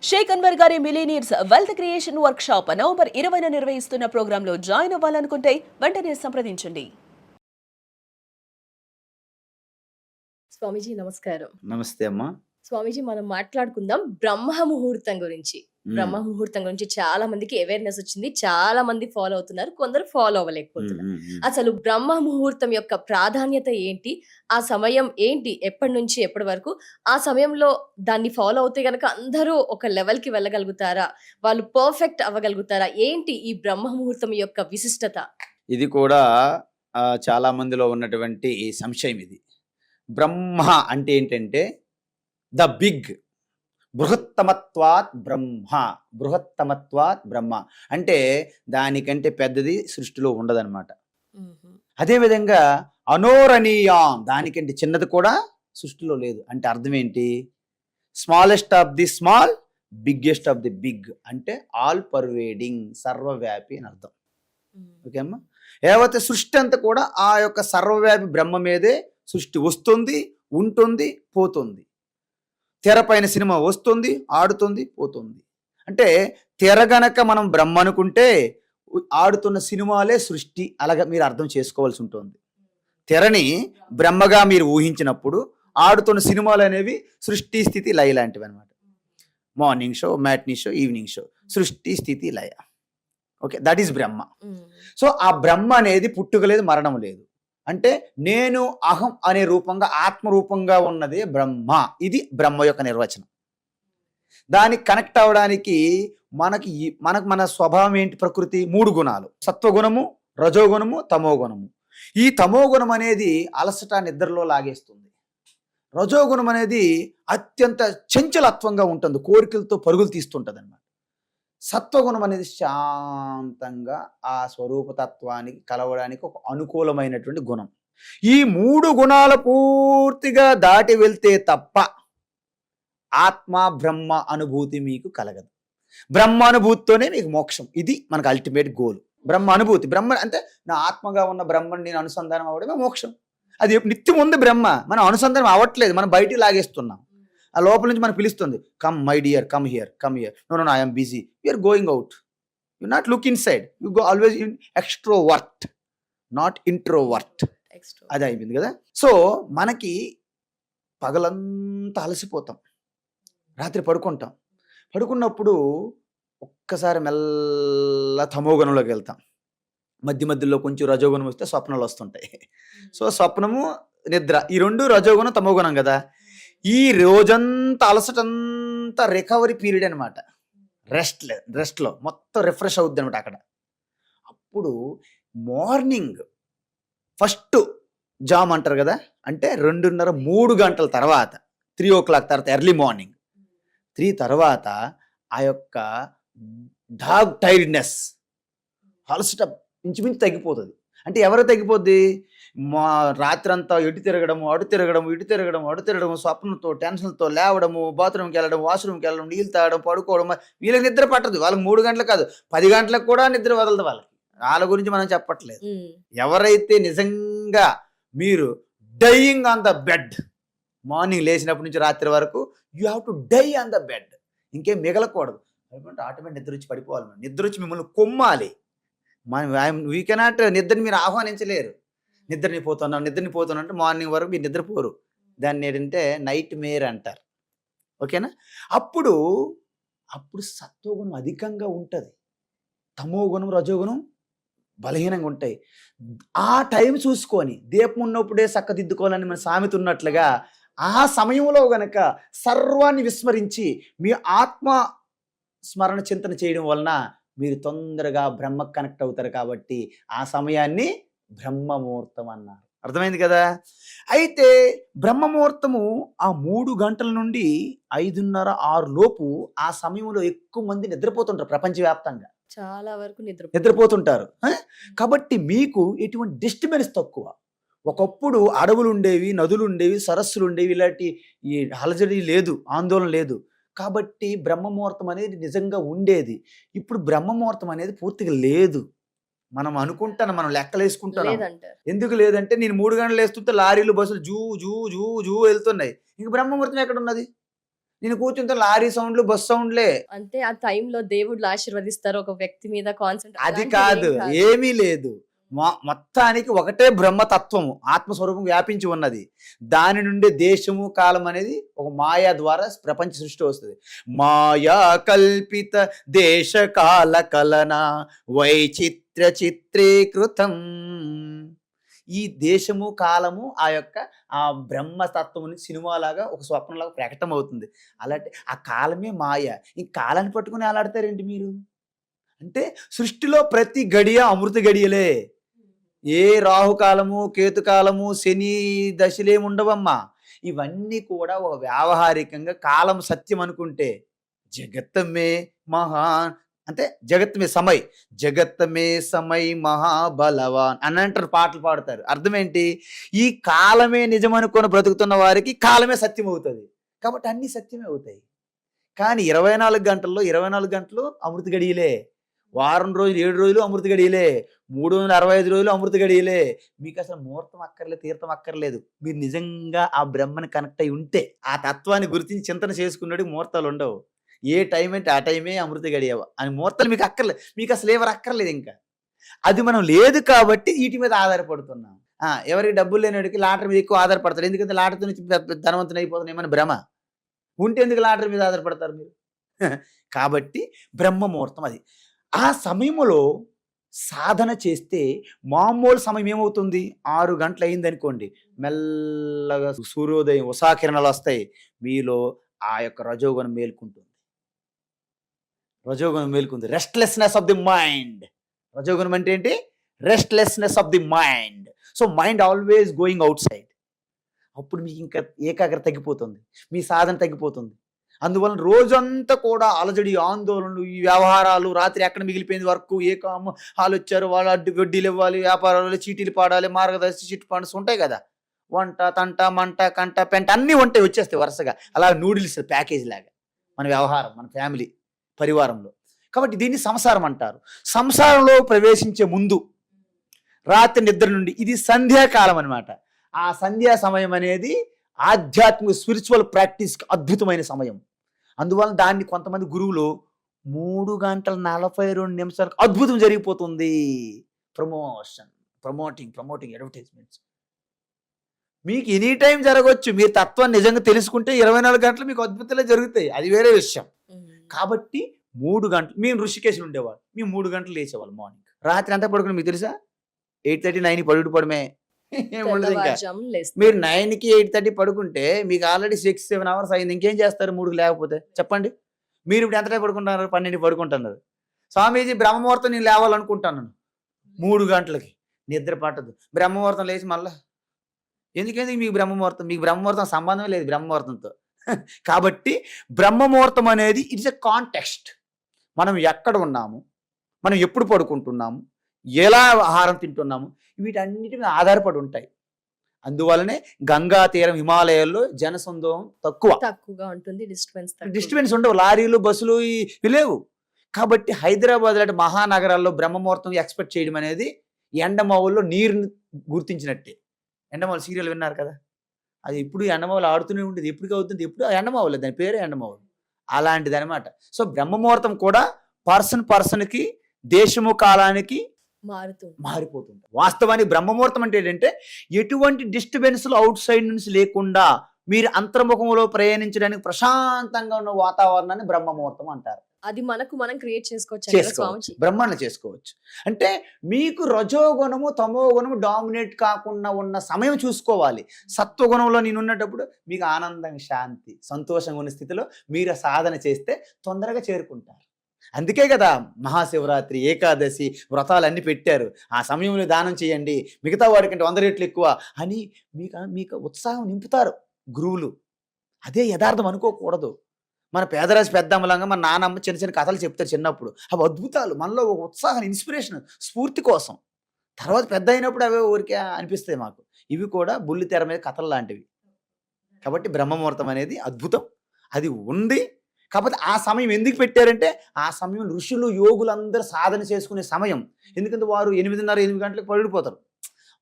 షేక్ అన్వర్ గారి millionaires wealth creation workshop November 20న నిర్వహిస్తున్న ప్రోగ్రాంలో జాయిన్ అవ్వాలనుకుంటే వెంటనే సంప్రదించండి. స్వామీజీ నమస్కారం. నమస్తే అమ్మా. స్వామీజీ మనం మాట్లాడుకుందాం బ్రహ్మ ముహూర్తం గురించి. బ్రహ్మ ముహూర్తం గురించి చాలా మందికి అవేర్నెస్ వచ్చింది, చాలా మంది ఫాలో అవుతున్నారు, కొందరు ఫాలో అవ్వలేకపోతున్నారు. అసలు బ్రహ్మ ముహూర్తం యొక్క ప్రాధాన్యత ఏంటి, ఆ సమయం ఏంటి, ఎప్పటి నుంచి ఎప్పటి వరకు, ఆ సమయంలో దాన్ని ఫాలో అవుతే గనక అందరూ ఒక లెవెల్ కి వెళ్ళగలుగుతారా, వాళ్ళు పర్ఫెక్ట్ అవ్వగలుగుతారా, ఏంటి ఈ బ్రహ్మ ముహూర్తం యొక్క విశిష్టత? ఇది కూడా చాలా మందిలో ఉన్నటువంటి సంశయం. ఇది బ్రహ్మ అంటే ఏంటంటే ద బిగ్, బృహత్తమత్వాత్ బ్రహ్మ. బృహత్తమత్వాత్ బ్రహ్మ అంటే దానికంటే పెద్దది సృష్టిలో ఉండదన్నమాట. అదేవిధంగా అనోరణీయాం, దానికంటే చిన్నది కూడా సృష్టిలో లేదు. అంటే అర్థం ఏంటి? Smallest of the small, biggest of the big అంటే ఆల్ పర్వేడింగ్, సర్వవ్యాపి అని అర్థం. ఓకే అమ్మా. ఏవైతే సృష్టి అంతా కూడా ఆ యొక్క సర్వవ్యాపి బ్రహ్మ మీదే సృష్టి వస్తుంది, ఉంటుంది, పోతుంది. తెరపైన సినిమా వస్తుంది, ఆడుతుంది, పోతుంది. అంటే తెర గనక మనం బ్రహ్మ అనుకుంటే ఆడుతున్న సినిమాలే సృష్టి, అలాగా మీరు అర్థం చేసుకోవాల్సి ఉంటుంది. తెరని బ్రహ్మగా మీరు ఊహించినప్పుడు ఆడుతున్న సినిమాలు అనేవి సృష్టి, స్థితి, లయ లాంటివి అనమాట. Morning show, matinee show, evening show, సృష్టి, స్థితి, లయ. Okay, that is Brahma. So ఆ బ్రహ్మ అనేది పుట్టుక లేదు, మరణం లేదు. అంటే నేను అహం అనే రూపంగా, ఆత్మరూపంగా ఉన్నదే బ్రహ్మ. ఇది బ్రహ్మ యొక్క నిర్వచనం. దానికి కనెక్ట్ అవ్వడానికి మనకు మన స్వభావం ఏంటి? ప్రకృతి 3 గుణాలు: సత్వగుణము, రజోగుణము, తమోగుణము. ఈ తమోగుణం అనేది అలసట, నిద్రలో లాగేస్తుంది. రజోగుణం అనేది అత్యంత చంచలత్వంగా ఉంటుంది, కోరికలతో పరుగులు తీస్తుంటుంది అన్నమాట. సత్వగుణం అనేది శాంతంగా ఆ స్వరూపతత్వానికి కలవడానికి ఒక అనుకూలమైనటువంటి గుణం. ఈ 3 గుణాలు పూర్తిగా దాటి వెళ్తే తప్ప ఆత్మ బ్రహ్మ అనుభూతి మీకు కలగదు. బ్రహ్మ అనుభూతితోనే మీకు మోక్షం. ఇది మనకు అల్టిమేట్ గోల్. బ్రహ్మ అనుభూతి. బ్రహ్మ అంటే నా ఆత్మగా ఉన్న బ్రహ్మని నేను అనుసంధానం అవ్వడమే మోక్షం. అది నిత్యం ఉంది బ్రహ్మ, మనం అనుసంధానం అవ్వట్లేదు, మనం బయటికి లాగేస్తున్నాం. ఆ లోపల నుంచి మనం పిలుస్తుంది, come my dear, come here, come here. No no, I'm busy. You're going out. You not look inside, you go always in extrovert, not introvert. అది అయిపోయింది కదా. సో మనకి పగలంతా అలసిపోతాం, రాత్రి పడుకున్నప్పుడు ఒక్కసారి మెల్ల తమోగుణంలోకి వెళ్తాం. మధ్యలో కొంచెం రజోగుణం వస్తే స్వప్నాలు వస్తుంటాయి. సో స్వప్నము, నిద్ర, ఈ 2 రజోగుణం, తమోగుణం కదా. ఈ రోజంతా అలసటంతా రికవరీ పీరియడ్ అనమాట. రెస్ట్లో మొత్తం రిఫ్రెష్ అవుద్ది అనమాట అక్కడ. అప్పుడు మార్నింగ్ ఫస్ట్ జామ్ అంటారు కదా, అంటే 2:30-3 గంటల తర్వాత, 3 o'clock తర్వాత, ఎర్లీ మార్నింగ్ 3 తర్వాత ఆ యొక్క డాగ్ టైర్డ్నెస్, అలసట ఇంచుమించు తగ్గిపోతుంది. అంటే ఎవరు తగ్గిపోద్ది? మా రాత్రి అంతా అటు తిరగడము, స్వప్నంతో, టెన్షన్తో లేవడము, బాత్రూమ్కి వెళ్ళడం, వాష్రూమ్కి వెళ్ళడం, నీళ్ళు తాగడం, పడుకోవడం. వీళ్ళకి నిద్ర పట్టదు. వాళ్ళకి 3 గంటలు కాదు, 10 గంటలకు కూడా నిద్ర వదలదు వాళ్ళకి. వాళ్ళ గురించి మనం చెప్పట్లేదు. ఎవరైతే నిజంగా మీరు dying on the bed, morning లేచినప్పటి నుంచి రాత్రి వరకు you have to die on the bed, ఇంకేం మిగలకూడదు. ఆటోమేటిక్ నిద్ర వచ్చి పడిపోవాలి. నిద్ర వచ్చి మిమ్మల్ని కొమ్మాలి. వీ కెనాట్, నిద్రని మీరు ఆహ్వానించలేరు. నిద్రపోతున్నా అంటే మార్నింగ్ వరకు మీరు నిద్రపోరు. దాన్ని ఏంటంటే నైట్ మేర్ అంటారు. ఓకేనా? అప్పుడు సత్వగుణం అధికంగా ఉంటుంది, తమోగుణం, రజోగుణం బలహీనంగా ఉంటాయి. ఆ టైం చూసుకొని దీపం ఉన్నప్పుడే చక్కదిద్దుకోవాలని మన సామెత ఉన్నట్లుగా ఆ సమయంలో గనక సర్వాన్ని విస్మరించి మీ ఆత్మ స్మరణ చింతన చేయడం వలన మీరు తొందరగా బ్రహ్మకు కనెక్ట్ అవుతారు. కాబట్టి ఆ సమయాన్ని బ్రహ్మముహూర్తం అన్నారు. అర్థమైంది కదా. అయితే బ్రహ్మముహూర్తము ఆ 3 గంటల నుండి 5:30-6 లోపు, ఆ సమయంలో ఎక్కువ మంది నిద్రపోతుంటారు. ప్రపంచవ్యాప్తంగా చాలా వరకు నిద్రపోతుంటారు. కాబట్టి మీకు ఎటువంటి డిస్టర్బెన్స్ తక్కువ. ఒకప్పుడు అడవులు ఉండేవి, నదులు ఉండేవి, సరస్సులు ఉండేవి, ఇలాంటి ఈ అలజడి లేదు, ఆందోళన లేదు. కాబట్టి బ్రహ్మముహూర్తం అనేది నిజంగా ఉండేది. ఇప్పుడు బ్రహ్మముహూర్తం అనేది పూర్తిగా లేదు. మనం అనుకుంటాను, మనం లెక్కలు వేసుకుంటాను. ఎందుకు లేదంటే నేను 3 గంటలు వేస్తుంటే లారీలు, బస్సులు జూ జూ జూ జూ వెళ్తున్నాయి. ఇంక బ్రహ్మముహూర్తం ఎక్కడ ఉన్నది? నేను కూర్చుంటే లారీ సౌండ్లు, బస్ సౌండ్లే. అంటే ఆ టైంలో దేవుళ్ళు ఆశీర్వదిస్తారు ఒక వ్యక్తి మీద కాన్సంట్రేట్ అది కాదు, ఏమీ లేదు. మొత్తానికి ఒకటే బ్రహ్మతత్వము ఆత్మస్వరూపం వ్యాపించి ఉన్నది. దాని నుండి దేశము కాలం అనేది ఒక మాయా ద్వారా ప్రపంచ సృష్టి వస్తుంది. మాయా కల్పిత దేశ కాల కలన వైచిత్ర చిత్రీకృతం. ఈ దేశము కాలము ఆ యొక్క ఆ బ్రహ్మతత్వం సినిమాలాగా ఒక స్వప్నంలాగా ప్రకటన అవుతుంది. అలాంటి ఆ కాలమే మాయ. ఈ కాలాన్ని పట్టుకుని అలాడతారేంటి మీరు? అంటే సృష్టిలో ప్రతి గడియ అమృత గడియలే. ఏ రాహుకాలము, కేతుకాలము, శని దశలేమి ఉండవమ్మా. ఇవన్నీ కూడా ఒక వ్యావహారికంగా కాలం సత్యం అనుకుంటే జగత్తమే మహాన్ అంటే జగత్తమే సమయ్, జగత్తమే సమయ్ మహాబలవాన్ అని అంటారు, పాటలు పాడతారు. అర్థం ఏంటి? ఈ కాలమే నిజం అనుకొని బ్రతుకుతున్న వారికి కాలమే సత్యం అవుతుంది. కాబట్టి అన్ని సత్యమే అవుతాయి. కానీ 24 గంటల్లో 24 గంటలు అమృత గడియలే. వారం రోజులు 7 రోజులు అమృత గడియలే. 365 రోజులు అమృత గడియలే. మీకు అసలు ముహూర్తం అక్కర్లేదు, తీర్థం అక్కర్లేదు. మీరు నిజంగా ఆ బ్రహ్మని కనెక్ట్ అయి ఉంటే, ఆ తత్వాన్ని గురించి చింతన చేసుకున్నట్టు ముహూర్తాలు ఉండవు. ఏ టైం అంటే ఆ టైమే అమృత గడియవ అని ముహూర్తాలు మీకు అక్కర్లేదు. మీకు అసలు ఎవరు అక్కర్లేదు. ఇంకా అది మనం లేదు కాబట్టి వీటి మీద ఆధారపడుతున్నాం. ఎవరికి డబ్బులు లేనివాడికి లాటరీ మీద ఎక్కువ ఆధారపడతారు. ఎందుకంటే లాటరీ నుంచి ధనవంతుని అయిపోతున్నాయి ఏమని భ్రమ. ఉంటే ఎందుకు లాటరీ మీద ఆధారపడతారు మీరు? కాబట్టి బ్రహ్మ ముహూర్తం అది. ఆ సమయంలో సాధన చేస్తే మామూలు సమయం ఏమవుతుంది? 6 గంటలు అయింది అనుకోండి, మెల్లగా సూర్యోదయం ఉషాకిరణాలు వస్తాయి. మీలో ఆ యొక్క రజోగుణం మేల్కుంటుంది. రజోగుణం మేల్కుంది. Restlessness of the mind. రజోగుణం అంటే ఏంటి? Restlessness of the mind. So mind always going outside. అప్పుడు మీకు ఇంకా ఏకాగ్రత తగ్గిపోతుంది, మీ సాధన తగ్గిపోతుంది. అందువలన రోజంతా కూడా అలజడి, ఆందోళనలు, ఈ వ్యవహారాలు, రాత్రి ఎక్కడ మిగిలిపోయింది వర్క్, ఏ కాము వాళ్ళు వచ్చారు, వాళ్ళు అడ్డు వడ్డీలు ఇవ్వాలి, వ్యాపారాలు, చీటీలు పాడాలి, మార్గదర్శి చిట్ ఫండ్స్ ఉంటాయి కదా. వంట, తంట, మంట, కంట, పెంట అన్నీ ఉంటాయి, వచ్చేస్తాయి వరుసగా. అలా నూడిల్స్ ప్యాకేజ్ లాగా మన వ్యవహారం, మన ఫ్యామిలీ పరివారంలో. కాబట్టి దీన్ని సంసారం అంటారు. సంసారంలో ప్రవేశించే ముందు రాత్రి నిద్ర నుండి ఇది సంధ్యాకాలం అనమాట. ఆ సంధ్యా సమయం అనేది ఆధ్యాత్మిక స్పిరిచువల్ ప్రాక్టీస్కి అద్భుతమైన సమయం. అందువల్ల దాన్ని కొంతమంది గురువులు 3 గంటల 42 నిమిషాలకు అద్భుతం జరిగిపోతుంది. Promoting advertisements. మీకు ఎనీ టైం జరగవచ్చు. మీరు తత్వాన్ని నిజంగా తెలుసుకుంటే 24 గంటలు మీకు అద్భుతాలే జరుగుతాయి, అది వేరే విషయం. కాబట్టి 3 గంటలు. మేము ఋషికేశ్లో ఉండేవాళ్ళు, మేము 3 గంటలు లేచేవాళ్ళు మార్నింగ్. రాత్రి అంతా పడుకుని మీకు తెలుసా 8:30, 9 పడుకోవడమే. ఏముండదు. ఇంకా మీరు 9కి 8:30 పడుకుంటే మీకు ఆల్రెడీ 6-7 అవర్స్ అయింది. ఇంకేం చేస్తారు 3కి లేకపోతే? చెప్పండి. మీరు ఇప్పుడు ఎంత టైం పడుకుంటున్నారు? 12 పడుకుంటున్నారు. స్వామీజీ బ్రహ్మముహూర్తం నేను లేవాలనుకుంటాను 3 గంటలకి. నిద్ర పట్టదు. బ్రహ్మముహూర్తం లేచి మళ్ళా ఎందుకంటే మీకు బ్రహ్మముహూర్తం, మీకు బ్రహ్మముహూర్తం సంబంధం లేదు బ్రహ్మముహూర్తంతో. కాబట్టి బ్రహ్మముహూర్తం అనేది ఇట్స్ ఎ కాంటెక్స్ట్. మనం ఎక్కడ ఉన్నాము, మనం ఎప్పుడు పడుకుంటున్నాము, ఎలా ఆహారం తింటున్నాము, వీటన్నిటి మీద ఆధారపడి ఉంటాయి. అందువలనే గంగా తీరం, హిమాలయాల్లో జనసందోహం తక్కువగా ఉంటుంది. డిస్టర్బెన్స్ ఉండవు. లారీలు, బస్సులు ఇవి లేవు. కాబట్టి హైదరాబాద్ లాంటి మహానగరాల్లో బ్రహ్మముహూర్తం ఎక్స్పెక్ట్ చేయడం అనేది ఎండమావుల్లో నీరుని గుర్తించినట్టే. ఎండమావులు సీరియల్ విన్నారు కదా, అది ఎప్పుడు ఎండమావులు ఆడుతూనే ఉంటుంది. ఎప్పటికీ అవుతుంది, ఎప్పుడు ఎండమావులు, దాని పేరే ఎండమావులు. అలాంటిది అనమాట. సో బ్రహ్మముహూర్తం కూడా పర్సన్కి, దేశము, కాలానికి మారిపోతుంది. వాస్తవానికి బ్రహ్మముహూర్తం అంటే ఏంటంటే ఎటువంటి డిస్టర్బెన్స్లు అవుట్ సైడ్ నుంచి లేకుండా మీరు అంతర్ముఖంలో ప్రయాణించడానికి ప్రశాంతంగా ఉన్న వాతావరణాన్ని బ్రహ్మముహూర్తం అంటారు. అది మనం క్రియేట్ చేసుకోవచ్చు, బ్రహ్మాండం చేసుకోవచ్చు. అంటే మీకు రజోగుణము, తమో గుణము డామినేట్ కాకుండా ఉన్న సమయం చూసుకోవాలి. సత్వగుణంలో నేను ఉన్నప్పుడు మీకు ఆనందం, శాంతి, సంతోషంగా ఉన్న స్థితిలో మీరు సాధన చేస్తే తొందరగా చేరుకుంటారు. అందుకే కదా మహాశివరాత్రి, ఏకాదశి వ్రతాలు అన్ని పెట్టారు. ఆ సమయంలో దానం చేయండి, మిగతా వాడికంటే 100 రెట్లు ఎక్కువ అని మీకు ఉత్సాహం నింపుతారు గురువులు. అదే యథార్థం అనుకోకూడదు. మన పేదరాశి పెద్దమ్మలంగా మన నాన్నమ్మ చిన్న చిన్న కథలు చెప్తారు చిన్నప్పుడు. అవి అద్భుతాలు, మనలో ఒక ఉత్సాహం, ఇన్స్పిరేషన్, స్ఫూర్తి కోసం. తర్వాత పెద్ద అయినప్పుడు అవే ఊరికే అనిపిస్తాయి మాకు. ఇవి కూడా బుల్లి తెర మీద కథలు లాంటివి. కాబట్టి బ్రహ్మముహూర్తం అనేది అద్భుతం, అది ఉంది. కాకపోతే ఆ సమయం ఎందుకు పెట్టారంటే ఆ సమయం ఋషులు, యోగులు అందరూ సాధన చేసుకునే సమయం. ఎందుకంటే వారు 8:30-8 గంటలకు పడిపోతారు.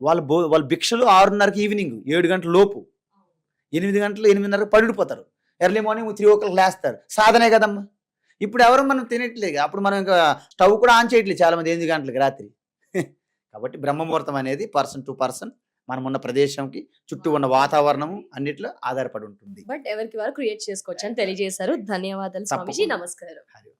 వాళ్ళ భిక్షలు 6:30కి ఈవినింగ్ 7 గంటల లోపు, 8 గంటలు 8:30కి పడిపోతారు. ఎర్లీ మార్నింగ్ 3 o'clock లేస్తారు, సాధనే కదమ్మా. ఇప్పుడు ఎవరు మనం తినట్లేదు, అప్పుడు మనం ఇంకా స్టవ్ కూడా ఆన్ చేయట్లేదు చాలా మంది 8 గంటలకు రాత్రి. కాబట్టి బ్రహ్మముహూర్తం అనేది పర్సన్ టు పర్సన్, మనం ఉన్న ప్రదేశంకి చుట్టూ ఉన్న వాతావరణం అన్నిట్లో ఆధారపడి ఉంటుంది. బట్ ఎవరికి వారు క్రియేట్ చేసుకోవచ్చు అని తెలియజేశారు. ధన్యవాదాలు స్వామీజీ. తప్పకుండా. నమస్కారం. హరి ఓం.